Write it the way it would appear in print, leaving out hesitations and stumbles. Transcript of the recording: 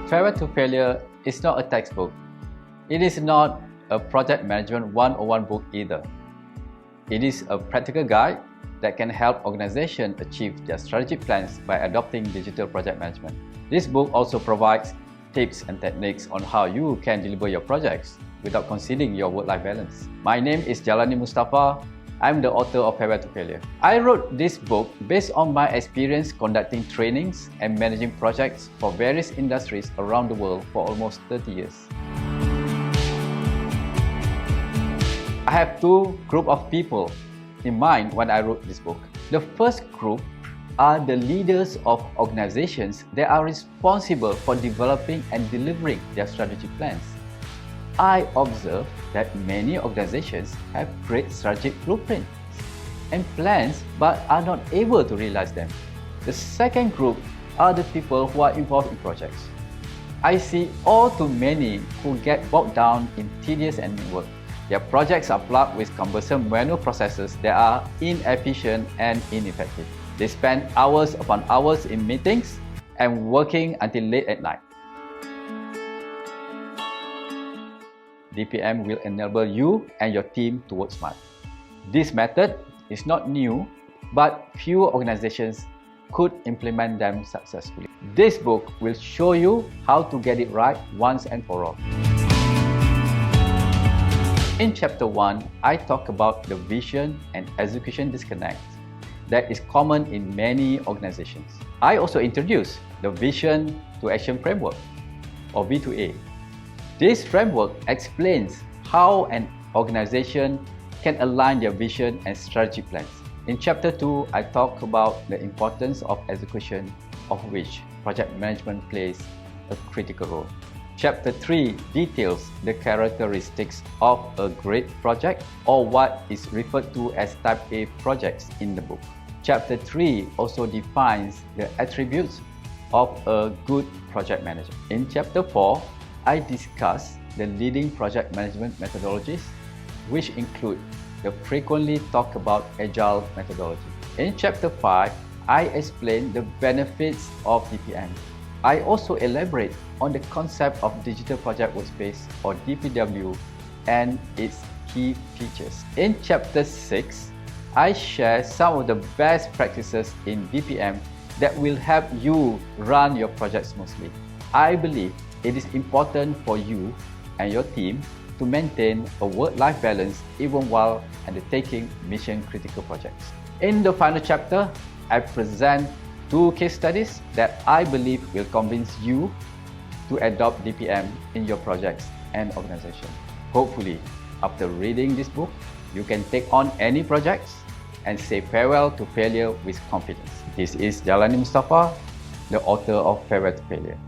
Farewell to Failure is not a textbook. It is not a project management 101 book either. It is a practical guide that can help organizations achieve their strategic plans by adopting digital project management. This book also provides tips and techniques on how you can deliver your projects without considering your work-life balance. My name is Jalani Mustafa. I'm the author of Farewell to Failure. I wrote this book based on my experience conducting trainings and managing projects for various industries around the world for almost 30 years. I have two groups of people in mind when I wrote this book. The first group are the leaders of organizations that are responsible for developing and delivering their strategic plans. I observe that many organizations have great strategic blueprints and plans but are not able to realize them. The second group are the people who are involved in projects. I see all too many who get bogged down in tedious admin work. Their projects are plugged with cumbersome manual processes that are inefficient and ineffective. They spend hours upon hours in meetings and working until late at night. DPM will enable you and your team to work smart. This method is not new, but few organizations could implement them successfully. This book will show you how to get it right once and for all. In Chapter 1, I talk about the vision and execution disconnect that is common in many organizations. I also introduce the Vision to Action Framework, or V2A. This framework explains how an organization can align their vision and strategy plans. In Chapter 2, I talk about the importance of execution, of which project management plays a critical role. Chapter 3 details the characteristics of a great project, or what is referred to as Type A projects in the book. Chapter 3 also defines the attributes of a good project manager. In Chapter 4, I discuss the leading project management methodologies, which include the frequently talked about Agile methodology. In Chapter 5, I explain the benefits of DPM. I also elaborate on the concept of Digital Project Workspace, or DPW, and its key features. In Chapter 6, I share some of the best practices in DPM that will help you run your project smoothly. I believe it is important for you and your team to maintain a work-life balance even while undertaking mission-critical projects. In the final chapter, I present two case studies that I believe will convince you to adopt DPM in your projects and organization. Hopefully, after reading this book, you can take on any projects and say farewell to failure with confidence. This is Jalani Mustafa, the author of Farewell to Failure.